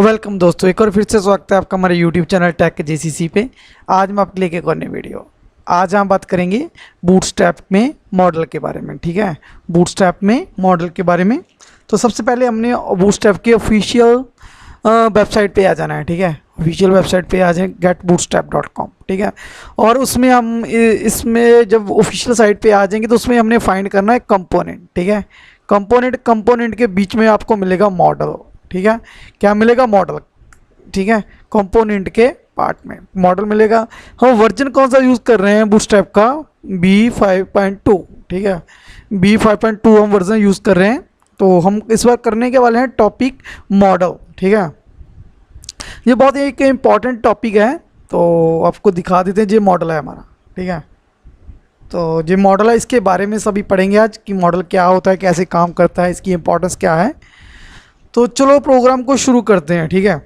Welcome दोस्तों, एक और फिर से स्वागत है आपका हमारे यूट्यूब चैनल टेक जेसीसी पे। आज मैं आपके लिए एक और नई वीडियो। आज हम बात करेंगे बूटस्ट्रैप में मॉडल के बारे में। ठीक है, बूटस्ट्रैप में मॉडल के बारे में। तो सबसे पहले हमने बूटस्ट्रैप के ऑफिशियल वेबसाइट पे आ जाना है। ठीक है, ऑफिशियल वेबसाइट पे आ जाए getbootstrap.com। ठीक है, और उसमें हम इसमें जब ऑफिशियल साइट पे आ जाएंगे तो उसमें हमने फाइंड करना है कंपोनेंट। ठीक है, कंपोनेंट के बीच में आपको मिलेगा मॉडल। ठीक है, क्या मिलेगा? मॉडल। ठीक है, कंपोनेंट के पार्ट में मॉडल मिलेगा। हम वर्जन कौन सा यूज़ कर रहे हैं बूटस्ट्रैप का? B5.2। ठीक है, B5.2 हम वर्जन यूज़ कर रहे हैं। तो हम इस बार करने के वाले हैं टॉपिक मॉडल। ठीक है, ये बहुत ही एक इम्पॉर्टेंट टॉपिक है, तो आपको दिखा देते हैं। ये मॉडल है हमारा। ठीक है, तो ये मॉडल है, इसके बारे में सभी पढ़ेंगे आज कि मॉडल क्या होता है, कैसे काम करता है, इसकी इंपॉर्टेंस क्या है। तो चलो प्रोग्राम को शुरू करते हैं। ठीक है,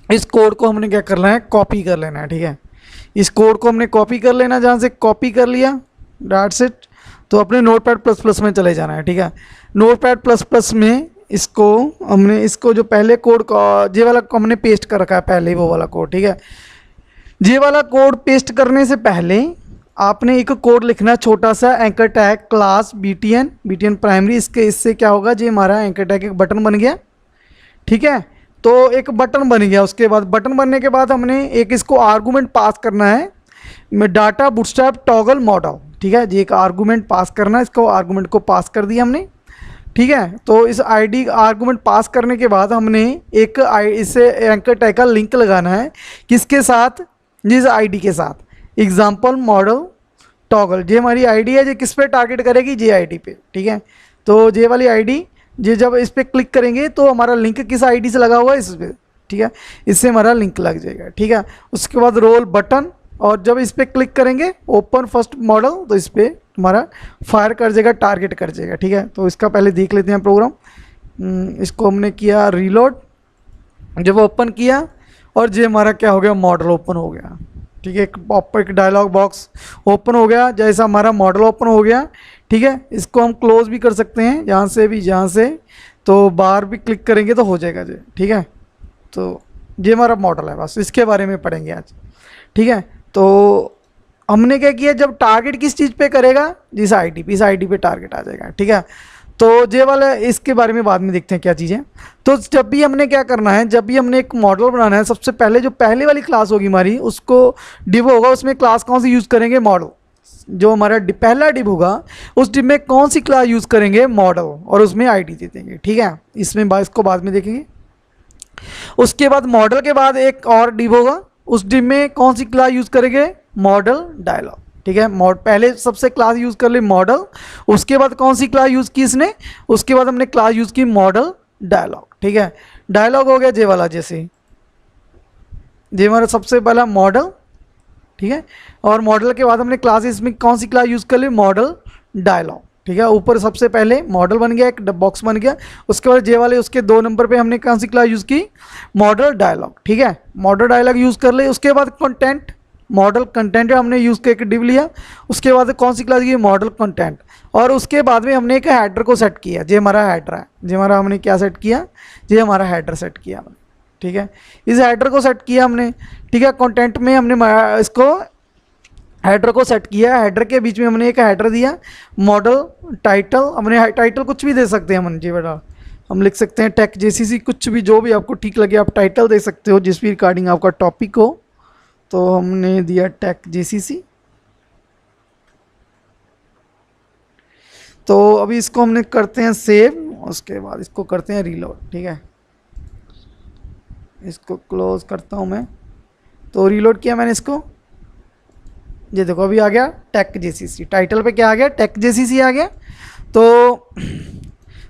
इस कोड को हमने क्या करना है? कॉपी कर लेना है। ठीक है, इस कोड को हमने कॉपी कर लेना, जहाँ से कॉपी कर लिया दैट्स इट। तो अपने नोटपैड प्लस प्लस में चले जाना है। ठीक है, नोटपैड प्लस प्लस में इसको जो पहले कोड ये वाला हमने पेस्ट कर रखा है पहले, वो वाला कोड। ठीक है, ये वाला कोड पेस्ट करने से पहले आपने एक कोड लिखना है छोटा सा, anchor tag class BTN primary. इससे क्या होगा? जी हमारा एंकर टैग एक बटन बन गया। ठीक है, तो एक बटन बन गया। उसके बाद बटन बनने के बाद हमने एक इसको आर्गूमेंट पास करना है, डाटा बूटस्ट्रैप टॉगल मॉडल। ठीक है, जी एक आर्गूमेंट पास करना है, इसको आर्गूमेंट को पास कर दिया हमने। ठीक है, तो इस आईडी आर्गूमेंट पास करने के बाद हमने एक इससे एंकर टैग का लिंक लगाना है। किसके साथ? जिस आईडी के साथ, एग्जाम्पल मॉडल टॉगल। ये हमारी आईडी है, ये किस पे टारगेट करेगी? जे आईडी पे। ठीक है, तो ये वाली आईडी, ये जब इस पर क्लिक करेंगे तो हमारा लिंक किस आईडी से लगा हुआ है? इस पे। ठीक है, इससे हमारा लिंक लग जाएगा। ठीक है, उसके बाद रोल बटन, और जब इस पर क्लिक करेंगे ओपन फर्स्ट मॉडल, तो इस पर हमारा फायर कर जाएगा, टारगेट कर जाएगा। ठीक है, तो इसका पहले देख लेते हैं प्रोग्राम। इसको हमने किया रीलोड, जब ओपन किया और ये हमारा क्या हो गया? मॉडल ओपन हो गया। ठीक है, एक डायलॉग बॉक्स ओपन हो गया, जैसा हमारा मॉडल ओपन हो गया। ठीक है, इसको हम क्लोज भी कर सकते हैं, यहाँ से भी, यहाँ से तो बाहर भी क्लिक करेंगे तो हो जाएगा जी। ठीक है, तो ये हमारा मॉडल है, बस इसके बारे में पढ़ेंगे आज। ठीक है, तो हमने क्या किया? जब टारगेट किस चीज़ पे करेगा? जिस आईडी पे, इस आईडी पे टारगेट आ जाएगा। ठीक है, तो ये वाला, इसके बारे में बाद में देखते हैं क्या चीज़ें। तो जब भी हमने क्या करना है, जब भी हमने एक मॉडल बनाना है, सबसे पहले जो पहले वाली क्लास होगी हमारी, उसको डिव होगा, उसमें क्लास कौन सी यूज़ करेंगे? मॉडल। जो हमारा पहला डिव होगा उस डिव में कौन सी क्लास यूज़ करेंगे? मॉडल, और उसमें आईडी दे देंगे। ठीक है, इसको बाद में देखेंगे। उसके बाद मॉडल के बाद एक और डिव होगा, उस डिव में कौन सी क्लास यूज़ करेंगे? Modal dialog. ठीक है, पहले सबसे क्लास यूज़ कर ली मॉडल, उसके बाद कौन सी क्लास यूज़ की इसने? उसके बाद हमने क्लास यूज़ की मॉडल डायलॉग। ठीक है, डायलॉग हो गया जे वाला, जैसे जे हमारा सबसे पहला मॉडल। ठीक है, और मॉडल के बाद हमने क्लास, इसमें कौन सी क्लास यूज़ कर ली? Model dialog. ठीक है, ऊपर सबसे पहले मॉडल बन गया, एक बॉक्स बन गया। उसके बाद जे वाले उसके 2 नंबर पे हमने कौन सी क्लास यूज़ की? Modal dialog. ठीक है, मॉडल डायलॉग यूज़ कर ले। उसके बाद कंटेंट, मॉडल कंटेंट हमने यूज़ करके डिव लिया। उसके बाद कौन सी क्लास की? Modal content. और उसके बाद में हमने एक हेडर को सेट किया, जो हमारा हेडर है, जो हमारा हमने क्या सेट किया? जो हमारा हेडर सेट किया हमने। ठीक है, इस हेडर को सेट किया हमने। ठीक है, कंटेंट में हमने इसको हेडर को सेट किया, हेडर के बीच में हमने एक हेडर दिया, मॉडल टाइटल। हमने टाइटल कुछ भी दे सकते हैं हम जी बेटा, हम लिख सकते हैं टेक जेसीसी, कुछ भी, जो भी आपको ठीक लगे आप टाइटल दे सकते हो, जिस भी रिगार्डिंग आपका टॉपिक हो। तो हमने दिया टेक जेसीसी। तो अभी इसको हमने करते हैं सेव, उसके बाद इसको करते हैं रीलोड। ठीक है, इसको क्लोज करता हूं मैं। तो रीलोड किया मैंने इसको, ये देखो अभी आ गया टेक जेसीसी। टाइटल पे क्या आ गया? टेक जेसीसी आ गया। तो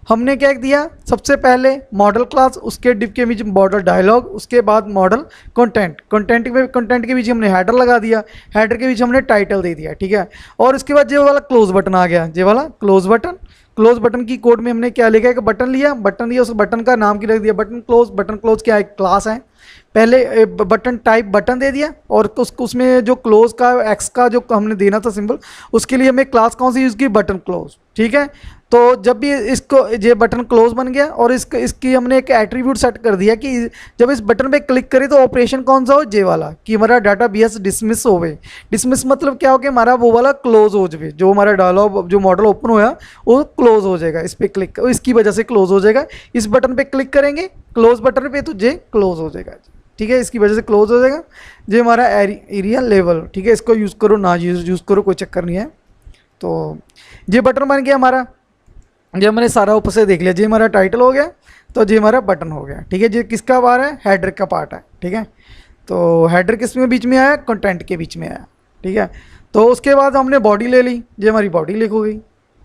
हमने क्या दिया? सबसे पहले मॉडल क्लास, उसके डिव के बीच मॉडल डायलॉग, उसके बाद मॉडल कंटेंट। कंटेंट के बीच हमने हेडर लगा दिया, हेडर के बीच हमने टाइटल दे दिया। ठीक है, और उसके बाद ये वाला क्लोज बटन आ गया, ये वाला क्लोज बटन। क्लोज बटन की कोड में हमने क्या लिखा है? कि बटन लिया, बटन दिया, उस बटन का नाम की रख दिया बटन क्लोज। बटन क्लोज क्या है? क्लास है। पहले बटन टाइप बटन दे दिया और उसमें जो क्लोज का एक्स का जो हमने देना था सिंबल, उसके लिए हमें क्लास कौन सी यूज़ की, बटन क्लोज। ठीक है, तो जब भी इसको ये बटन क्लोज बन गया और इसकी हमने एक एट्रीब्यूट सेट कर दिया कि जब इस बटन पे क्लिक करें तो ऑपरेशन कौन सा हो, जे वाला, कि हमारा डाटा बीएस डिसमिस हो गए। डिसमिस मतलब क्या हो गया, हमारा वो वाला क्लोज हो जाए, जो हमारा डायलॉग जो मॉडल ओपन होया वो क्लोज हो जाएगा। इस पर क्लिक, इसकी वजह से क्लोज हो जाएगा। इस बटन पे क्लिक करेंगे क्लोज बटन पे तो जे क्लोज हो जाएगा। ठीक है, इसकी वजह से क्लोज हो जाएगा। जो हमारा एरिया लेवल, ठीक है, इसको यूज़ करो ना यूज़ करो कोई चक्कर नहीं है। तो ये बटन बन गया हमारा, ये हमने सारा ऊपर से देख लिया। जी हमारा टाइटल हो गया, तो जी हमारा बटन हो गया। ठीक है, जी किसका बार है, हेडर का पार्ट है। ठीक है, तो हेडर किस में बीच में आया, कंटेंट के बीच में आया। ठीक है, तो उसके बाद हमने बॉडी ले ली, जी हमारी बॉडी लिख हो गई।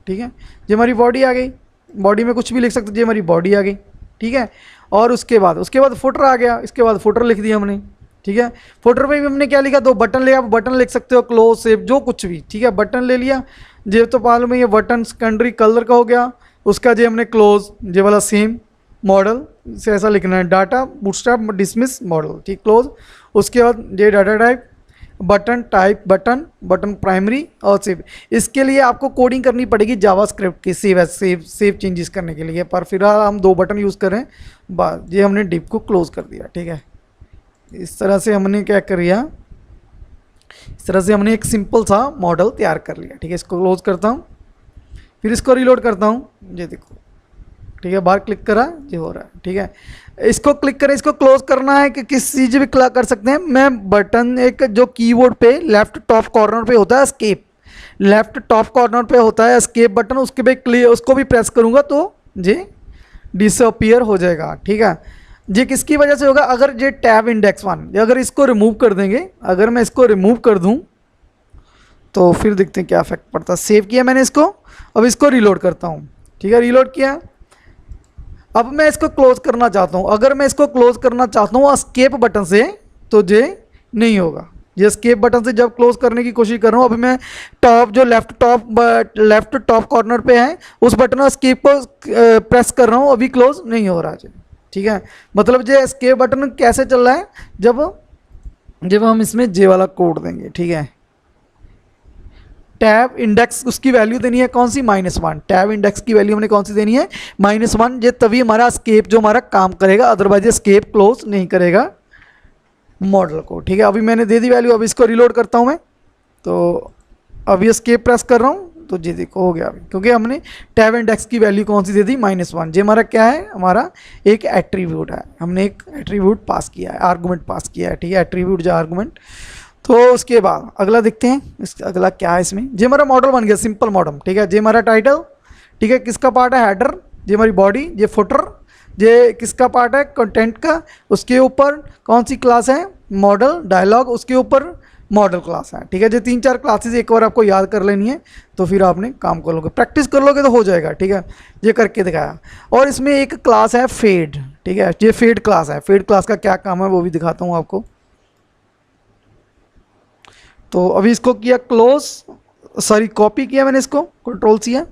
ठीक है, जी हमारी बॉडी आ गई, बॉडी में कुछ भी लिख सकते, जी हमारी बॉडी आ गई। ठीक है, और उसके बाद फुटर आ गया, इसके बाद फुटर लिख दिया हमने। ठीक है, फुटर पे भी हमने क्या लिखा, दो बटन ले, आप बटन लिख सकते हो, क्लोज सेव जो कुछ भी। ठीक है, बटन ले लिया, जे तो मालूम है ये बटन सेकेंडरी कलर का हो गया। उसका जो हमने क्लोज जे वाला सेम मॉडल से ऐसा लिखना है, डाटा बूटस्ट्रैप डिसमिस मॉडल। ठीक, क्लोज। उसके बाद ये data type button type button primary और सेव। इसके लिए आपको कोडिंग करनी पड़ेगी जावास्क्रिप्ट की, सेव चेंजेस करने के लिए। पर फिलहाल हम दो बटन यूज़ करें, बस ये हमने डिप को क्लोज कर दिया। ठीक है, इस तरह से हमने क्या कर लिया, इस तरह से हमने एक सिंपल सा मॉडल तैयार कर लिया। ठीक है, इसको क्लोज करता हूँ, फिर इसको रीलोड करता हूँ, ये देखो। ठीक है, बाहर क्लिक करा, ये हो रहा है। ठीक है, इसको क्लिक करें, इसको क्लोज करना है कि किस चीज़ भी क्लिक कर सकते हैं। मैं बटन एक जो कीबोर्ड पे लेफ्ट टॉप कॉर्नर पे होता है एस्केप, लेफ्ट टॉप कॉर्नर पे होता है एस्केप बटन, उसके पे क्लिक, उसको भी प्रेस करूँगा तो ये डिसअपियर हो जाएगा। ठीक है, ये किसकी वजह से होगा, अगर ये टैब इंडेक्स 1, अगर इसको रिमूव कर देंगे, अगर मैं इसको रिमूव कर दूँ तो फिर देखते हैं क्या इफेक्ट पड़ता है। सेव किया मैंने इसको, अब इसको रीलोड करता हूँ। ठीक है, रीलोड किया, अब मैं इसको क्लोज करना चाहता हूँ। अगर मैं इसको क्लोज करना चाहता हूँ एस्केप बटन से तो ये नहीं होगा। ये एस्केप बटन से जब क्लोज करने की कोशिश कर रहा हूँ, अभी मैं टॉप जो लेफ्ट टॉप कॉर्नर पे है उस बटन एस्केप को प्रेस कर रहा हूँ, अभी क्लोज नहीं हो रहा है। ठीक है, मतलब ये एस्केप बटन कैसे चल रहा है, जब हम इसमें जे वाला कोड देंगे। ठीक है, टैब इंडेक्स उसकी वैल्यू देनी है कौन सी, -1। टैब इंडेक्स की वैल्यू हमने कौन सी देनी है, -1। ये तभी हमारा एस्केप जो हमारा काम करेगा, अदरवाइज एस्केप क्लोज नहीं करेगा मॉडल को। ठीक है, अभी मैंने दे दी वैल्यू, अब इसको रिलोड करता हूँ मैं, तो अभी एस्केप प्रेस कर रहा हूँ तो जी देखो हो गया अभी, क्योंकि हमने टैब इंडेक्स की वैल्यू कौन सी दे दी, -1। ये हमारा क्या है, हमारा एक एट्रीब्यूट है, हमने एक एट्रीब्यूट पास किया है, आर्गूमेंट पास किया है। ठीक है, एट्रीब्यूट जो आर्गूमेंट। तो उसके बाद अगला देखते हैं, अगला क्या है इसमें। ये हमारा मॉडल बन गया, सिंपल मॉडल। ठीक है, ये हमारा टाइटल, ठीक है, किसका पार्ट है, हेडर। ये हमारी बॉडी, ये फुटर, ये किसका पार्ट है, कंटेंट का। उसके ऊपर कौन सी क्लास है, मॉडल डायलॉग, उसके ऊपर मॉडल क्लास है। ठीक है, जो 3-4 क्लासेस एक बार आपको याद कर लेनी है, तो फिर आपने काम कर लोगे, प्रैक्टिस कर लोगे तो हो जाएगा। ठीक है, ये करके दिखाया। और इसमें एक क्लास है फेड। ठीक है, ये फेड क्लास है। फेड क्लास का क्या काम है वो भी दिखाता हूँ आपको। तो अभी इसको किया क्लोज, सॉरी कॉपी किया मैंने इसको, कंट्रोल-C है।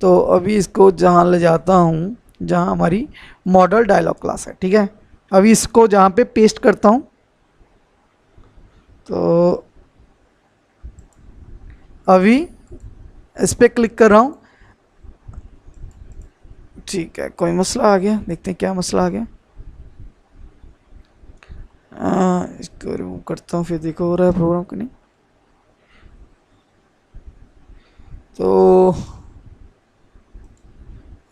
तो अभी इसको जहाँ ले जाता हूँ जहाँ हमारी मॉडल डायलॉग क्लास है। ठीक है, अभी इसको जहाँ पे पेस्ट करता हूँ, तो अभी इस पर क्लिक कर रहा हूँ। ठीक है, कोई मसला आ गया, देखते हैं क्या मसला आ गया। इसको रिमूव करता हूँ, फिर देखो हो रहा है प्रोग्राम कि नहीं। तो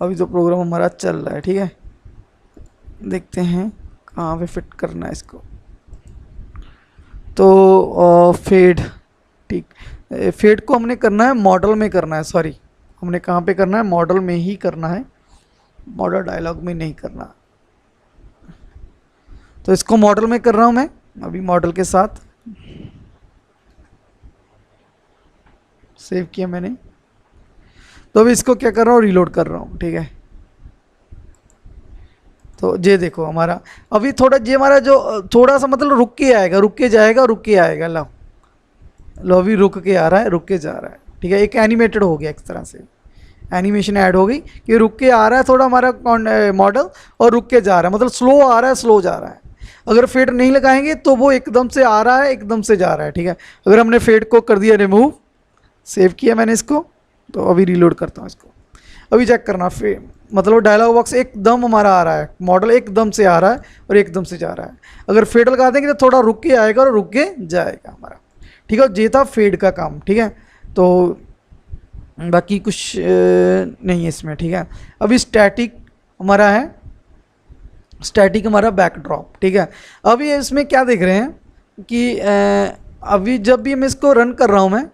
अभी तो प्रोग्राम हमारा चल रहा है। ठीक है, देखते हैं कहाँ पे फिट करना है इसको। तो फेड, ठीक, फेड को हमने करना है मॉडल में करना है, सॉरी हमने कहाँ पे करना है, मॉडल में ही करना है, मॉडल डायलॉग में नहीं करना। तो इसको मॉडल में कर रहा हूँ मैं अभी, मॉडल के साथ सेव किया मैंने। तो अभी इसको क्या कर रहा हूँ, रीलोड कर रहा हूँ। ठीक है, तो ये देखो हमारा अभी थोड़ा, ये हमारा जो थोड़ा सा मतलब रुक के आएगा, रुक के जाएगा, रुक के आएगा। लो अभी रुक के आ रहा है, रुक के जा रहा है। ठीक है, एक एनिमेटेड हो गया, एक तरह से एनिमेशन ऐड हो गई कि रुक के आ रहा है थोड़ा हमारा मॉडल, और रुक के जा रहा है, मतलब स्लो आ रहा है, स्लो जा रहा है। अगर फेड नहीं लगाएंगे तो वो एकदम से आ रहा है, एकदम से जा रहा है, ठीक है। अगर हमने फेड को कर दिया रिमूव, सेव किया मैंने इसको, तो अभी रीलोड करता हूँ इसको। अभी चेक करना, मतलब डायलॉग बॉक्स एकदम हमारा आ रहा है, मॉडल एकदम से आ रहा है और एकदम से जा रहा है। अगर फेड लगा देंगे तो थोड़ा रुक के आएगा और रुक के जाएगा हमारा, ठीक है। ये था फेड का काम, ठीक है। तो बाकी कुछ नहीं है इसमें, ठीक है। अभी स्टैटिक हमारा है, स्टैटिक हमारा बैकड्रॉप, ठीक है। अभी इसमें क्या देख रहे हैं कि अभी जब भी मैं इसको रन कर रहा हूँ मैं,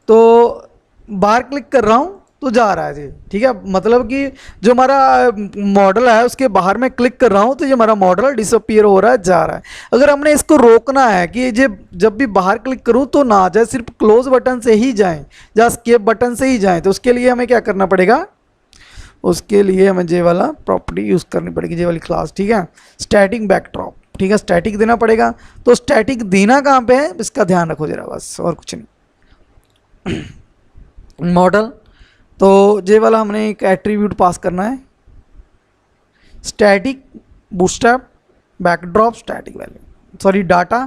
तो बाहर क्लिक कर रहा हूँ तो जा रहा है जी, ठीक है। मतलब कि जो हमारा मॉडल है उसके बाहर में क्लिक कर रहा हूँ तो ये हमारा मॉडल डिसअपीयर हो रहा है, जा रहा है। अगर हमने इसको रोकना है कि ये जब भी बाहर क्लिक करूँ तो ना जाए, सिर्फ क्लोज बटन से ही जाएं या एस्केप बटन से ही जाएं, तो उसके लिए हमें क्या करना पड़ेगा, उसके लिए हमें जे वाला प्रॉपर्टी यूज़ करनी पड़ेगी, जे वाली क्लास, ठीक है। स्टैटिक बैकड्रॉप, ठीक है, स्टैटिक देना पड़ेगा। तो स्टैटिक देना कहाँ पे है इसका ध्यान रखो जरा, बस और कुछ नहीं। मॉडल, तो जे वाला हमने एक एट्रीब्यूट पास करना है, static bootstrap backdrop static value, sorry data.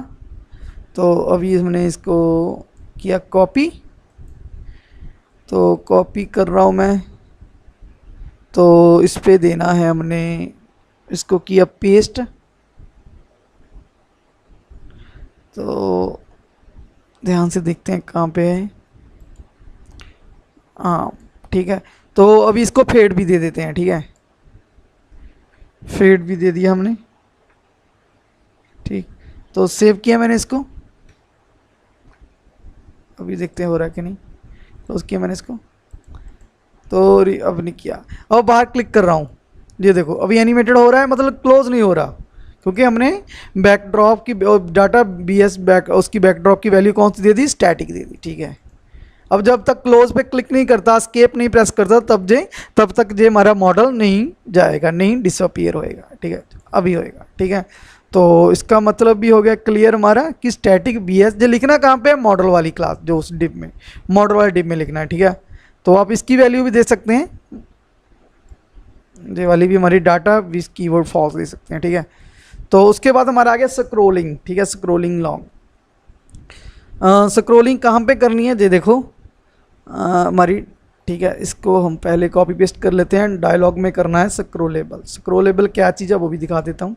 तो अभी हमने इसको किया कॉपी, तो कॉपी कर रहा हूँ मैं, तो इस पे देना है हमने, इसको किया पेस्ट। तो ध्यान से देखते हैं कहाँ पे है, हाँ ठीक है। तो अभी इसको फेड भी दे देते हैं, ठीक है, फेड भी दे दिया हमने, ठीक। तो सेव किया मैंने इसको, अभी देखते हैं हो रहा है कि नहीं। क्लोज किया मैंने इसको, तो अब नहीं किया, अब बाहर क्लिक कर रहा हूँ, ये देखो अभी एनिमेटेड हो रहा है, मतलब क्लोज नहीं हो रहा, क्योंकि हमने बैकड्रॉप की डाटा BS बैक उसकी बैकड्रॉप की वैल्यू कौन सी दे दी, स्टैटिक दे दी, ठीक है। अब जब तक क्लोज पे क्लिक नहीं करता, एस्केप नहीं प्रेस करता, तब तक ये हमारा मॉडल नहीं जाएगा, नहीं डिसअपीयर होएगा, ठीक है। अभी होएगा, ठीक है। तो इसका मतलब भी हो गया क्लियर हमारा कि स्टैटिक BS जो लिखना कहाँ पे है, मॉडल वाली क्लास, जो उस डिप में, मॉडल वाले डिप में लिखना है, ठीक है। तो आप इसकी वैल्यू भी दे सकते हैं, ये वाली भी हमारी डाटा विथ कीवर्ड फॉल्स दे सकते हैं, ठीक है। तो उसके बाद हमारा आ गया स्क्रोलिंग, ठीक है, स्क्रोलिंग लॉन्ग। स्क्रोलिंग कहाँ पे करनी है, ये देखो हमारी, ठीक है। इसको हम पहले कॉपी पेस्ट कर लेते हैं, डायलॉग में करना है स्क्रोलेबल। स्क्रोलेबल क्या चीज़ है वो भी दिखा देता हूँ।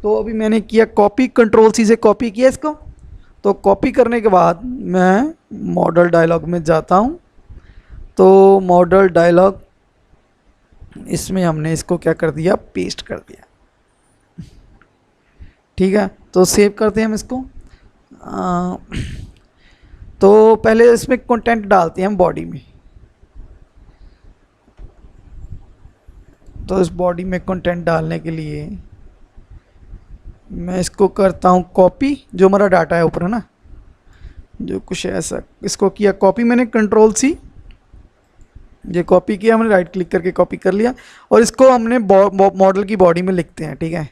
तो अभी मैंने किया कॉपी, कंट्रोल C से कॉपी किया इसको। तो कॉपी करने के बाद मैं मॉडल डायलॉग में जाता हूँ, तो मॉडल डायलॉग इसमें हमने इसको क्या कर दिया, पेस्ट कर दिया, ठीक है। तो सेव करते हैं हम इसको। तो पहले इसमें कंटेंट डालते हैं हम बॉडी में, तो इस बॉडी में कंटेंट डालने के लिए मैं इसको करता हूँ कॉपी, जो हमारा डाटा है ऊपर है ना, जो कुछ ऐसा, इसको किया कॉपी मैंने कंट्रोल C, ये कॉपी किया हमने, राइट क्लिक करके कॉपी कर लिया, और इसको हमने मॉडल की बॉडी में लिखते हैं, ठीक है।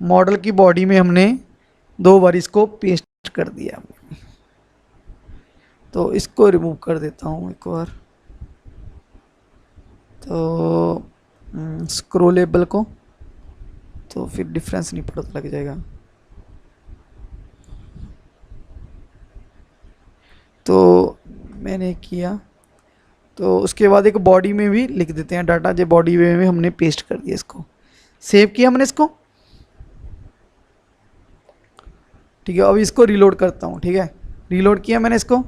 मॉडल की बॉडी में हमने 2 बार इसको पेस्ट कर दिया, तो इसको रिमूव कर देता हूँ एक बार। तो स्क्रोलेबल को, तो फिर डिफरेंस नहीं पता लग जाएगा। तो मैंने किया, तो उसके बाद एक बॉडी में भी लिख देते हैं डाटा, जो बॉडी में भी हमने पेस्ट कर दिया, इसको सेव किया हमने इसको, ठीक है। अब इसको रीलोड करता हूँ, ठीक है, रीलोड किया मैंने इसको,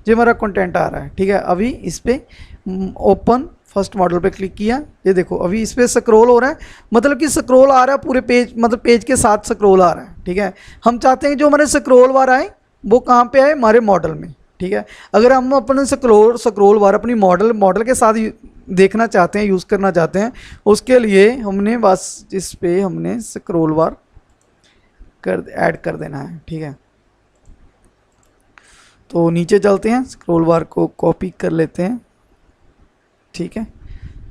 जो हमारा कंटेंट आ रहा है, ठीक है। अभी इस पर ओपन फर्स्ट मॉडल पे क्लिक किया, ये देखो अभी इस पर स्क्रॉल हो रहा है, मतलब कि स्क्रॉल आ रहा है पूरे पेज, मतलब पेज के साथ स्क्रॉल आ रहा है, ठीक है। हम चाहते हैं जो हमारे स्क्रॉल बार आए वो कहाँ पे आए, हमारे मॉडल में, ठीक है। अगर हम अपने स्क्रॉल बार अपनी मॉडल के साथ देखना चाहते हैं, यूज़ करना चाहते हैं, उसके लिए हमने बस इस पे हमने स्क्रॉल बार ऐड कर देना है, ठीक है। तो नीचे चलते हैं, स्क्रॉल बार को कॉपी कर लेते हैं, ठीक है।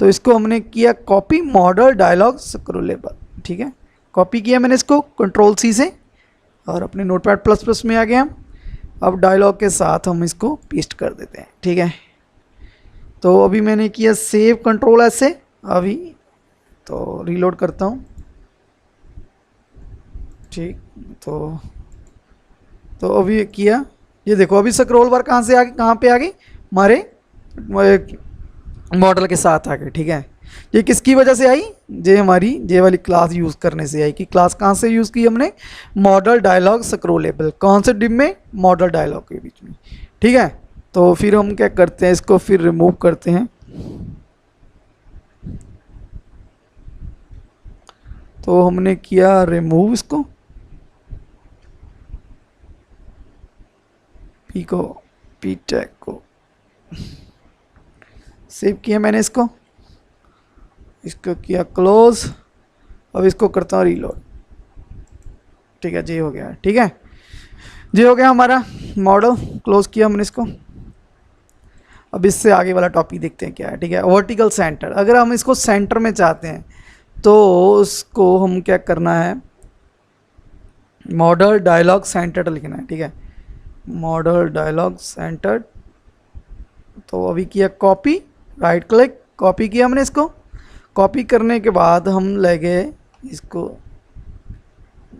तो इसको हमने किया कॉपी, मॉडल डायलॉग स्क्रोलेबल, ठीक है। कॉपी किया मैंने इसको कंट्रोल C से, और अपने नोटपैड प्लस में आ गए हम। अब डायलॉग के साथ हम इसको पेस्ट कर देते हैं, ठीक है। तो अभी मैंने किया सेव कंट्रोल S से, अभी तो रीलोड करता हूँ, ठीक। तो अभी किया, ये देखो अभी स्क्रॉल बार कहाँ से आ गई, कहाँ पे आ गई, हमारे मॉडल के साथ आ गए। ठीक है, ये किसकी वजह से आई, ये हमारी ये वाली क्लास यूज़ करने से आई। कि क्लास कहाँ से यूज़ की हमने, मॉडल डायलॉग स्क्रॉलेबल, कौन से डिब में, मॉडल डायलॉग के बीच में। ठीक है, तो फिर हम क्या करते हैं, इसको फिर रिमूव करते हैं। तो हमने किया रिमूव इसको, पी को, पी टैग को सेव किया मैंने, इसको किया क्लोज। अब इसको करता हूँ रीलोड। ठीक है, ये हो गया। ठीक है, ये हो गया हमारा मॉडल, क्लोज किया हमने इसको। अब इससे आगे वाला टॉपिक देखते हैं क्या है। ठीक है, वर्टिकल सेंटर, अगर हम इसको सेंटर में चाहते हैं तो उसको हम क्या करना है, मॉडल डायलॉग सेंटर्ड लिखना है। ठीक है, मॉडल डायलॉग सेंटर्ड। तो अभी किया कॉपी, राइट क्लिक, कॉपी किया हमने इसको। कॉपी करने के बाद हम ले गए इसको,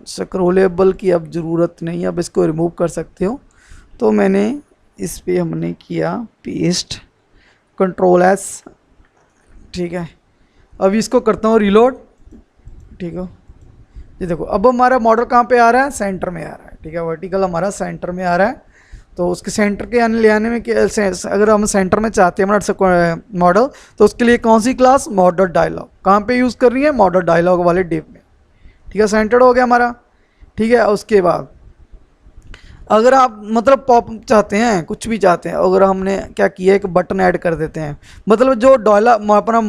स्क्रॉलेबल की अब ज़रूरत नहीं, अब इसको रिमूव कर सकते हो। तो मैंने इस पे हमने किया पेस्ट, कंट्रोल एस। ठीक है, अब इसको करता हूँ रीलोड। ठीक है, ये देखो अब हमारा मॉडल कहाँ पे आ रहा है, सेंटर में आ रहा है। ठीक है, वर्टिकल हमारा सेंटर में आ रहा है। तो उसके सेंटर के ले आने में अगर हम सेंटर में चाहते हैं हमारा मॉडल, तो उसके लिए कौन सी क्लास, मॉडल डायलॉग, कहाँ पे यूज़ कर रही है, मॉडल डायलॉग वाले डिव में। ठीक है, सेंटर्ड हो गया हमारा। ठीक है, उसके बाद अगर आप मतलब पॉप चाहते हैं, कुछ भी चाहते हैं, अगर हमने क्या किया, एक बटन ऐड कर देते हैं, मतलब जो डॉलर अपना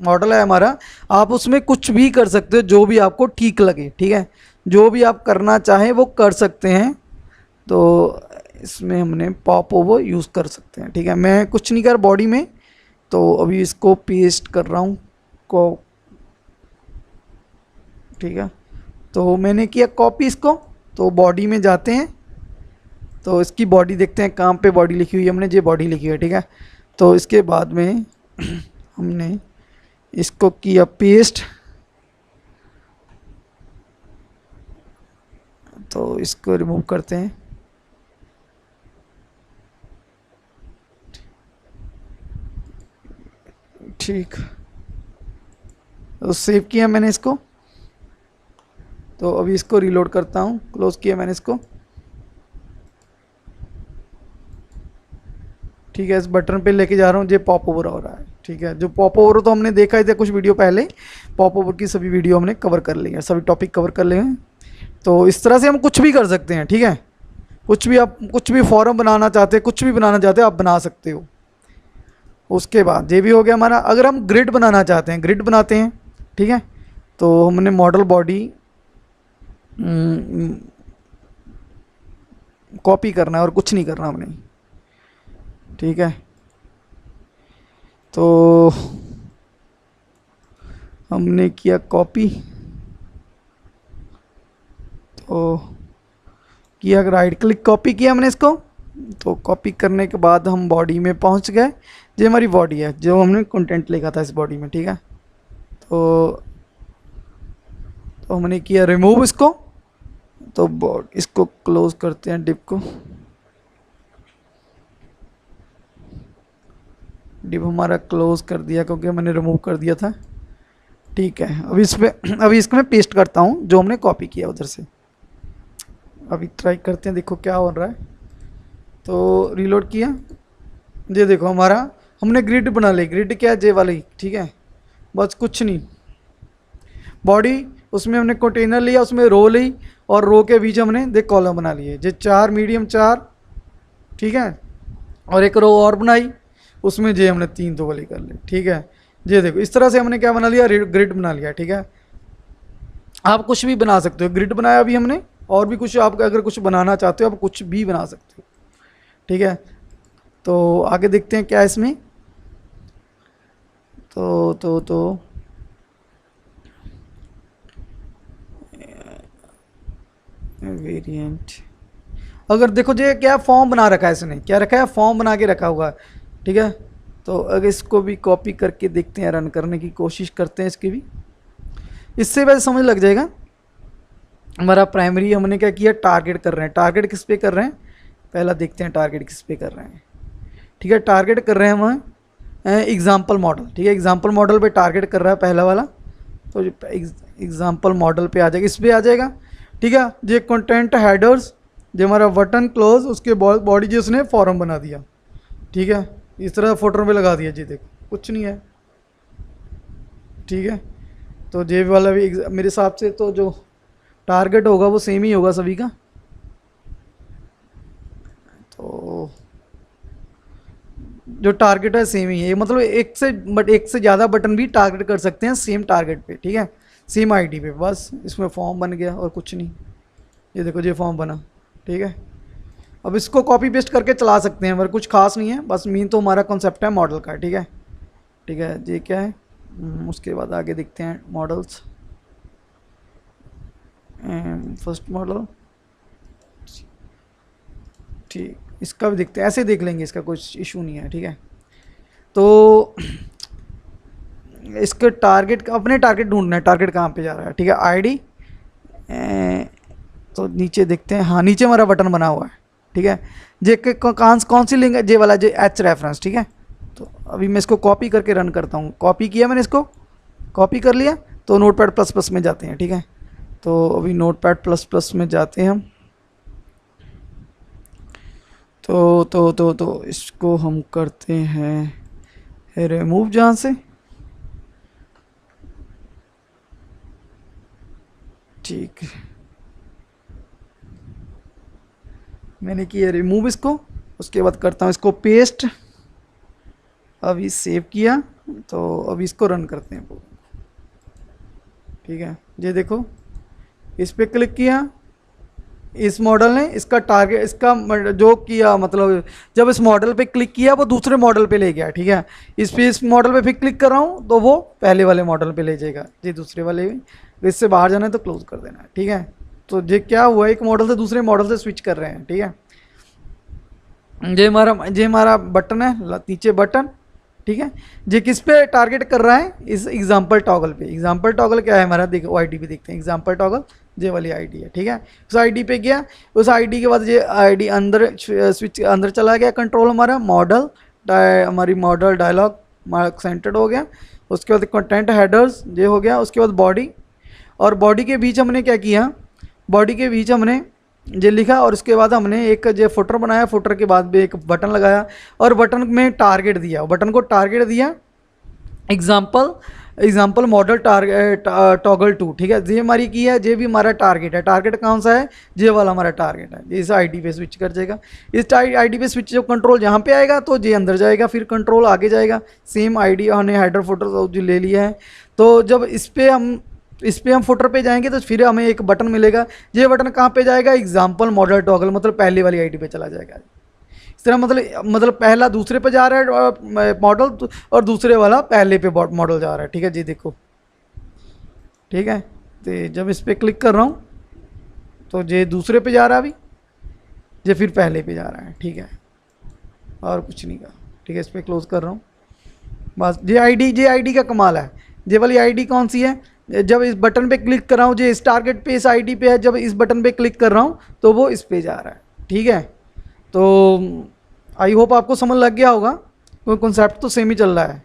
मॉडल है हमारा, आप उसमें कुछ भी कर सकते हो जो भी आपको ठीक लगे। ठीक है, जो भी आप करना चाहें वो कर सकते हैं। तो इसमें हमने पॉप ओवर यूज़ कर सकते हैं। ठीक है, मैं कुछ नहीं कर बॉडी में, तो अभी इसको पेस्ट कर रहा हूँ को। ठीक है, तो मैंने किया कॉपी इसको, तो बॉडी में जाते हैं, तो इसकी बॉडी देखते हैं कहाँ पे बॉडी लिखी हुई है, हमने ये बॉडी लिखी है। ठीक है, तो इसके बाद में हमने इसको किया पेस्ट, तो इसको रिमूव करते हैं। ठीक, तो सेव किया मैंने इसको। तो अभी इसको रीलोड करता हूँ, क्लोज किया मैंने इसको। ठीक है, इस बटन पे लेके जा रहा हूँ, ये पॉप ओवर हो रहा है। ठीक है, जो पॉप ओवर तो हमने देखा ही था कुछ वीडियो पहले, पॉप ओवर की सभी वीडियो हमने कवर कर ली है, सभी टॉपिक कवर कर लिए हैं। तो इस तरह से हम कुछ भी कर सकते हैं। ठीक है, कुछ भी, आप कुछ भी फॉर्म बनाना चाहते हैं, कुछ भी बनाना चाहते हैं, आप बना सकते हो। उसके बाद ये भी हो गया हमारा। अगर हम ग्रिड बनाना चाहते हैं, ग्रिड बनाते हैं। ठीक है, तो हमने मॉडल बॉडी कॉपी करना है और कुछ नहीं करना हमने। ठीक है, तो हमने किया कॉपी, तो किया राइट क्लिक, कॉपी किया हमने इसको। तो कॉपी करने के बाद हम बॉडी में पहुंच गए, ये हमारी बॉडी है जो हमने कंटेंट लिखा था इस बॉडी में। ठीक है, तो हमने किया रिमूव इसको, तो इसको क्लोज करते हैं, डिप को। डिप हमारा क्लोज कर दिया क्योंकि मैंने रिमूव कर दिया था। ठीक है, अभी इसको मैं पेस्ट करता हूँ जो हमने कॉपी किया उधर से। अभी ट्राई करते हैं, देखो क्या हो रहा है। तो रीलोड किया, ये देखो हमारा हमने ग्रिड बना ली। ग्रिड क्या है, जे वाली। ठीक है, बस कुछ नहीं, बॉडी उसमें हमने कंटेनर लिया, उसमें रो ली, और रो के बीच हमने देख कॉलम बना लिए, जे 4 मीडियम 4। ठीक है, और एक रो और बनाई, उसमें जे हमने 3 दो वाली कर ली। ठीक है, ये देखो इस तरह से हमने क्या बना लिया, ग्रिड बना लिया। ठीक है, आप कुछ भी बना सकते हो, ग्रिड बनाया अभी हमने, और भी कुछ आप अगर कुछ बनाना चाहते हो आप कुछ भी बना सकते हो। ठीक है, तो आगे देखते हैं क्या है इसमें। तो वेरिएंट, अगर देखो ये क्या फॉर्म बना रखा है इसने, क्या रखा है, फॉर्म बना के रखा हुआ है। ठीक है, तो अगर इसको भी कॉपी करके देखते हैं, रन करने की कोशिश करते हैं इसकी भी, इससे वैसे समझ लग जाएगा। हमारा प्राइमरी हमने क्या किया, टारगेट कर रहे हैं। टारगेट किस पे कर रहे हैं, पहला देखते हैं टारगेट किस पे कर रहे हैं। ठीक है, टारगेट कर रहे हैं हम एग्जाम्पल मॉडल। ठीक है, एग्जाम्पल मॉडल पे टारगेट कर रहा है पहला वाला, तो एग्जाम्पल मॉडल पे आ जाएगा, इस पे आ जाएगा। ठीक है, ये कंटेंट हेडर्स जो हमारा बटन क्लोज, उसके बॉडी जो उसने फॉर्म बना दिया। ठीक है, इस तरह फोटो पे लगा दिया जी, देखो कुछ नहीं है। ठीक है, तो जे वाला भी मेरे हिसाब से तो जो टारगेट होगा वो सेम ही होगा सभी का। तो जो टारगेट है सेम ही है, मतलब एक से ज़्यादा बटन भी टारगेट कर सकते हैं सेम टारगेट पे। ठीक है, सेम आईडी पे, बस इसमें फॉर्म बन गया और कुछ नहीं। ये देखो, ये फॉर्म बना। ठीक है, अब इसको कॉपी पेस्ट करके चला सकते हैं, पर कुछ खास नहीं है, बस मेन तो हमारा कॉन्सेप्ट है मॉडल का। ठीक है, ठीक है, ये क्या है, उसके बाद आगे देखते हैं मॉडल्स। फर्स्ट मॉडल, ठीक, इसका भी देखते हैं, ऐसे देख लेंगे, इसका कुछ इशू नहीं है। ठीक है, तो इसके टारगेट, अपने टारगेट ढूंढना है, टारगेट कहाँ पे जा रहा है। ठीक है, आईडी, तो नीचे देखते हैं, हाँ नीचे हमारा बटन बना हुआ है। ठीक है, जे कौन सी लिंक है, जे वाला, जे एच रेफरेंस। ठीक है, तो अभी मैं इसको कॉपी करके रन करता हूँ। कॉपी किया मैंने, इसको कॉपी कर लिया, तो नोटपैड प्लस प्लस में जाते हैं। ठीक है, तो अभी नोटपैड प्लस प्लस में जाते हैं हम। तो इसको हम करते हैं रिमूव जहाँ से। ठीक है, मैंने किया रिमूव इसको, उसके बाद करता हूँ इसको पेस्ट। अभी सेव किया, तो अभी इसको रन करते हैं। ठीक है, ये देखो, इस पर क्लिक किया, इस मॉडल ने इसका टारगेट, इसका जो किया, मतलब जब इस मॉडल पे क्लिक किया वो दूसरे मॉडल पे ले गया। ठीक है, इस मॉडल पे फिर क्लिक कर रहा हूँ तो वो पहले वाले मॉडल पे ले जाएगा, ये दूसरे वाले भी। इससे बाहर जाना है तो क्लोज कर देना है। ठीक है, तो ये क्या हुआ, एक मॉडल से दूसरे मॉडल से स्विच कर रहे हैं। ठीक है, ये हमारा बटन है, नीचे बटन। ठीक है, ये किस पे टारगेट कर रहा है, इस एग्जाम्पल टॉगल पे। एग्जाम्पल टॉगल क्या है हमारा, देखो आईडी पे देखते हैं, एग्जाम्पल टॉगल ये वाली आईडी है। ठीक है, उस आईडी पे गया, उस आईडी के बाद ये आईडी अंदर स्विच अंदर चला गया, कंट्रोल हमारा मॉडल, हमारी मॉडल डायलॉग मार्क सेंटर्ड हो गया। उसके बाद कंटेंट हेडर्स ये हो गया, उसके बाद बॉडी, और बॉडी के बीच हमने क्या किया, बॉडी के बीच हमने ये लिखा, और उसके बाद हमने एक जो फुटर बनाया, फुटर के बाद भी एक बटन लगाया, और बटन में टारगेट दिया, बटन को टारगेट दिया एग्जाम्पल मॉडल टारगेट टॉगल 2। ठीक है, ये हमारी की है, ये भी हमारा टारगेट है। टारगेट कौन सा है, ये वाला हमारा टारगेट है। इस आईडी पे स्विच कर जाएगा, इस आईडी पे स्विच, जब कंट्रोल यहाँ पे आएगा तो ये अंदर जाएगा, फिर कंट्रोल आगे जाएगा। सेम आईडी हमने हेडर फुटर जो ले लिया है, तो जब इस पर हम फुटर पे जाएंगे तो फिर हमें एक बटन मिलेगा। ये बटन कहाँ पे जाएगा, एग्जाम्पल मॉडल टॉगल, मतलब पहले वाली आईडी पे चला जाएगा। इस तरह मतलब पहला दूसरे पे जा रहा है मॉडल, और दूसरे वाला पहले पे मॉडल जा रहा है। ठीक है जी, देखो। ठीक है, तो जब इस पर क्लिक कर रहा हूँ तो ये दूसरे पे जा रहा है, अभी ये फिर पहले पे जा रहा है। ठीक है, और कुछ नहीं का। ठीक है, इस पर क्लोज कर रहा हूँ, बस। ये आईडी का कमाल है। ये वाली आईडी कौन सी है, जब इस बटन पे क्लिक कर रहा हूँ, जो इस टारगेट पे इस आईडी पे है, जब इस बटन पे क्लिक कर रहा हूँ तो वो इस पे जा रहा है। ठीक है, तो आई होप आपको समझ लग गया होगा, कोई कॉन्सेप्ट तो सेम ही चल रहा है।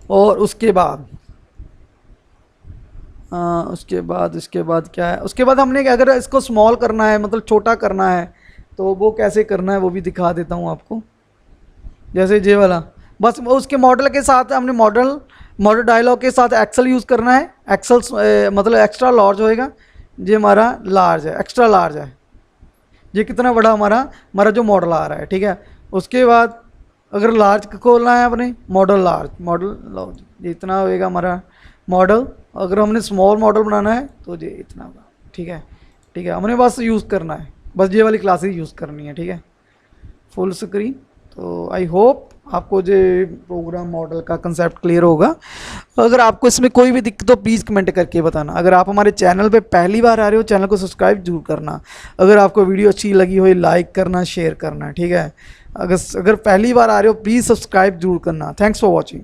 और उसके बाद क्या है, उसके बाद हमने अगर इसको स्मॉल करना है, मतलब छोटा करना है, तो वो कैसे करना है वो भी दिखा देता हूँ आपको। जैसे ये वाला, बस उसके मॉडल के साथ हमने मॉडल डायलॉग के साथ एक्सेल यूज़ करना है। एक्सेल मतलब एक्स्ट्रा लार्ज होएगा, ये हमारा लार्ज है, एक्स्ट्रा लार्ज है। ये कितना बड़ा हमारा जो मॉडल आ रहा है। ठीक है, उसके बाद अगर लार्ज खोलना है अपने, मॉडल लार्ज ये इतना होएगा हमारा मॉडल। अगर हमने स्मॉल मॉडल बनाना है तो ये इतना होगा। ठीक है, ठीक है, हमने बस यूज़ करना है, बस ये वाली क्लासेस यूज़ करनी है। ठीक है, फुल स्क्रीन। तो आई होप आपको जो प्रोग्राम मॉडल का कंसेप्ट क्लियर होगा। अगर आपको इसमें कोई भी दिक्कत तो प्लीज़ कमेंट करके बताना। अगर आप हमारे चैनल पे पहली बार आ रहे हो, चैनल को सब्सक्राइब जरूर करना। अगर आपको वीडियो अच्छी लगी हो, लाइक करना, शेयर करना। ठीक है, अगर पहली बार आ रहे हो प्लीज़ सब्सक्राइब जरूर करना। Thanks for watching.